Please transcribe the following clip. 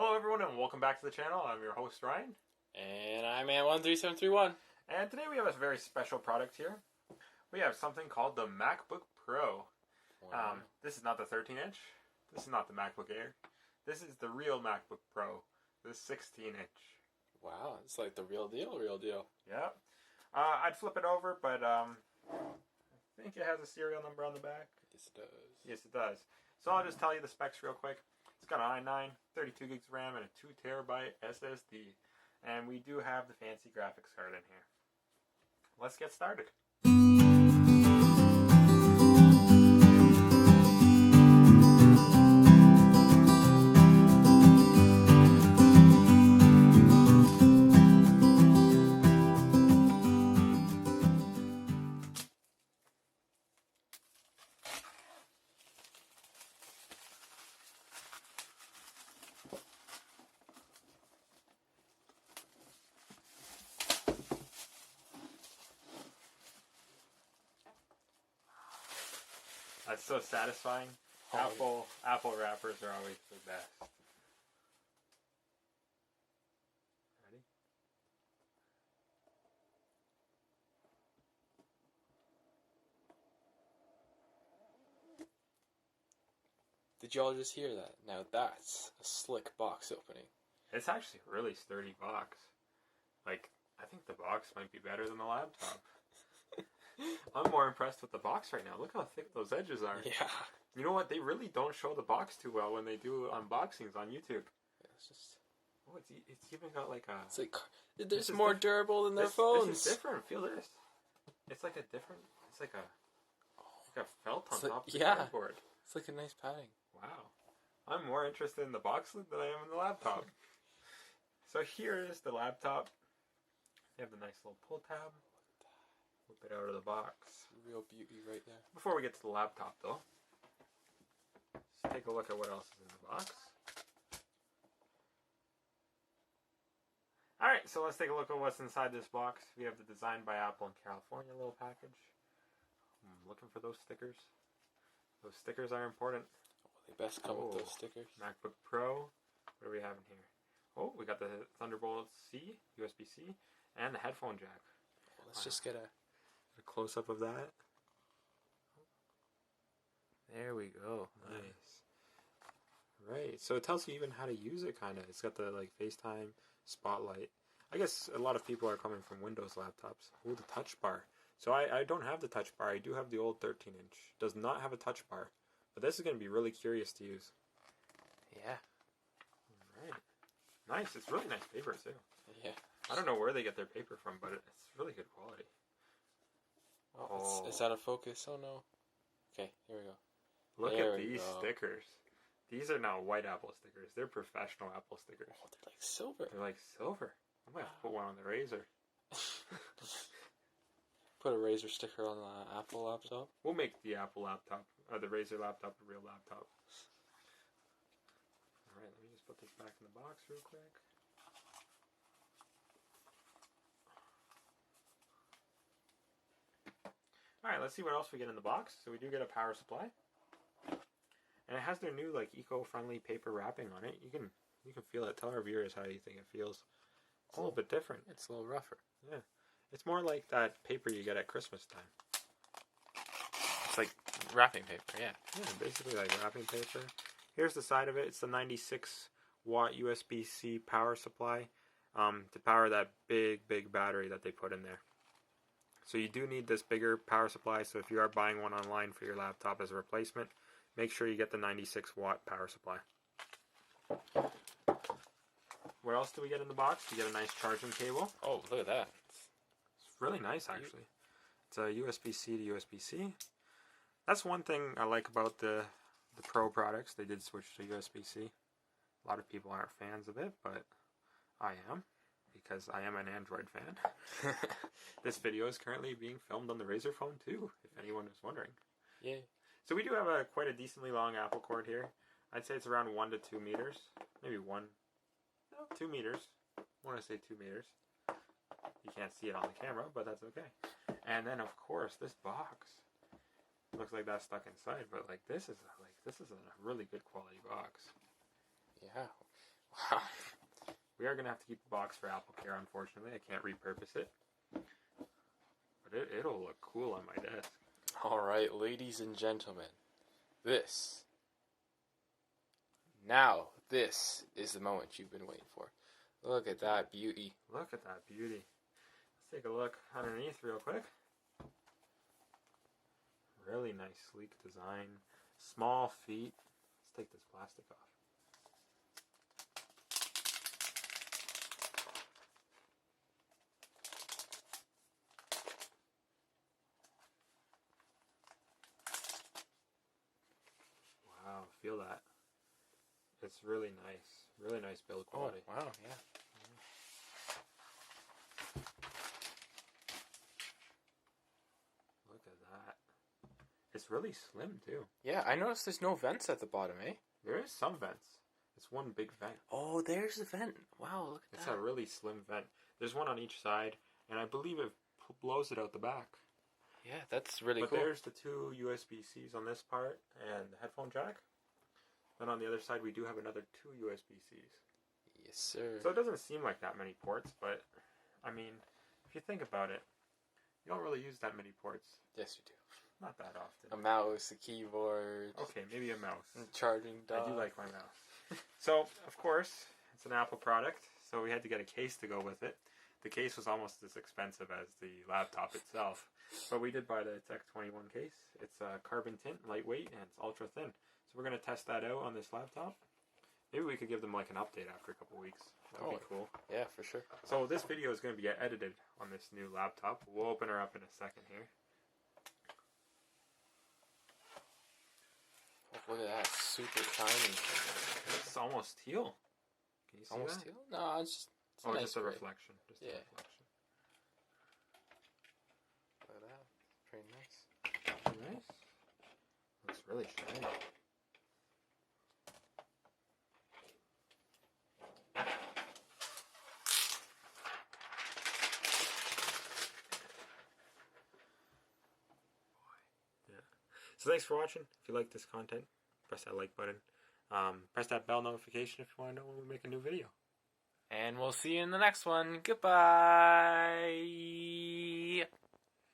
Hello everyone and welcome back to the channel. I'm your host Ryan. And I'm at13731. And today we have a very special product here. We have something called the MacBook Pro. Wow. This is not the 13-inch. This is not the MacBook Air. This is the real MacBook Pro. The 16-inch. Wow, it's like the real deal. Yep. I'd flip it over, but I think it has a serial number on the back. Yes, it does. Yes, it does. So I'll just tell you the specs real quick. It's got an i9, 32 gigs of RAM, and a 2 terabyte SSD. And we do have the fancy graphics card in here. Let's get started. That's so satisfying. Apple wrappers are always the best. Ready? Did y'all just hear that? Now that's a slick box opening. It's actually a really sturdy box. Like, I think the box might be better than the laptop. I'm more impressed with the box right now. Look how thick those edges are. Yeah. You know what? They really don't show the box too well when they do unboxings on YouTube. It's just... Oh, it's even got like a... It's like... It's more durable than their phones. This is different. Feel this. It's like a different... It's like a felt on top of the cardboard. It's like a nice padding. Wow. I'm more interested in the box lid than I am in the laptop. So here is the laptop. You have the nice little pull tab. Whip it out of the box. Real beauty right there. Before we get to the laptop though, let's take a look at what else is in the box. Alright, so let's take a look at what's inside this box. We have the Designed by Apple in California little package. I'm looking for those stickers. Those stickers are important. They best come with those stickers. MacBook Pro. What do we have in here? Oh, we got the Thunderbolt C, USB-C, and the headphone jack. Well, let's just get a close-up of that. There we go. Nice. Right. So it tells you even how to use it, kind of. It's got the like FaceTime spotlight. I guess a lot of people are coming from Windows laptops. Oh, the touch bar. So I don't have the touch bar. I do have the old 13-inch. Does not have a touch bar. But this is going to be really curious to use. Yeah. Right. Nice. It's really nice paper, too. Yeah. I don't know where they get their paper from, but it's really good quality. Oh, it's out of focus. Oh, no. Okay, here we go. Look at these stickers. These are not white Apple stickers. They're professional Apple stickers. Oh, they're like silver. They're like silver. I might have to put one on the Razer. Put a Razer sticker on the Apple laptop. We'll make the Apple laptop, or the Razer laptop, a real laptop. Alright, let me just put this back in the box real quick. Alright, let's see what else we get in the box. So we do get a power supply. And it has their new like eco-friendly paper wrapping on it. You can feel it. Tell our viewers how you think it feels. It's a little bit different. It's a little rougher. Yeah. It's more like that paper you get at Christmas time. It's like wrapping paper, yeah. Yeah, basically like wrapping paper. Here's the side of it. It's the 96 watt USB-C power supply to power that big battery that they put in there. So you do need this bigger power supply. So if you are buying one online for your laptop as a replacement, make sure you get the 96 watt power supply. What else do we get in the box? We get a nice charging cable. Oh, look at that. It's really nice, actually. It's a USB-C to USB-C. That's one thing I like about the Pro products. They did switch to USB-C. A lot of people aren't fans of it, but I am, because I am an Android fan. This video is currently being filmed on the Razer phone too, if anyone is wondering. Yeah. So we do have quite a decently long Apple cord here. I'd say it's around 1 to 2 meters. Maybe 2 meters. I want to say 2 meters. You can't see it on the camera, but that's okay. And then of course this box. Looks like that's stuck inside, but like this is a really good quality box. Yeah. Wow. We are going to have to keep the box for Apple Care, unfortunately. I can't repurpose it. But it'll look cool on my desk. Alright, ladies and gentlemen. This is the moment you've been waiting for. Look at that beauty. Look at that beauty. Let's take a look underneath real quick. Really nice, sleek design. Small feet. Let's take this plastic off. Wow, feel that. It's really nice. Really nice build quality. Oh, wow, yeah. Look at that. It's really slim, too. Yeah, I noticed there's no vents at the bottom, eh? There is some vents. It's one big vent. Oh, there's the vent. Wow, look at It's that. a really slim vent. There's one on each side, and I believe it blows it out the back. Yeah, that's really But cool. there's the two USB-Cs on this part and the headphone jack. Then on the other side, we do have another two USB-Cs. Yes, sir. So it doesn't seem like that many ports, but I mean, if you think about it, you don't really use that many ports. Yes, you do. Not that often. A mouse, a keyboard. Okay, maybe a mouse. A charging dock. I do like my mouse. So, of course, it's an Apple product, so we had to get a case to go with it. The case was almost as expensive as the laptop itself, but we did buy the Tech 21 case. It's a carbon tint, lightweight, and it's ultra thin. So we're going to test that out on this laptop. Maybe we could give them like an update after a couple weeks. That would be cool. Yeah, for sure. So this video is going to be edited on this new laptop. We'll open her up in a second here. Oh, look at that, super tiny. It's almost teal. Can you see Almost that? teal? No, it's Oh, nice just a gray. reflection. Just a Yeah. reflection. Look at that. Pretty nice. Nice. Looks really shiny. So thanks for watching. If you like this content, press that like button. Press that bell notification if you want to know when we make a new video. And we'll see you in the next one. Goodbye.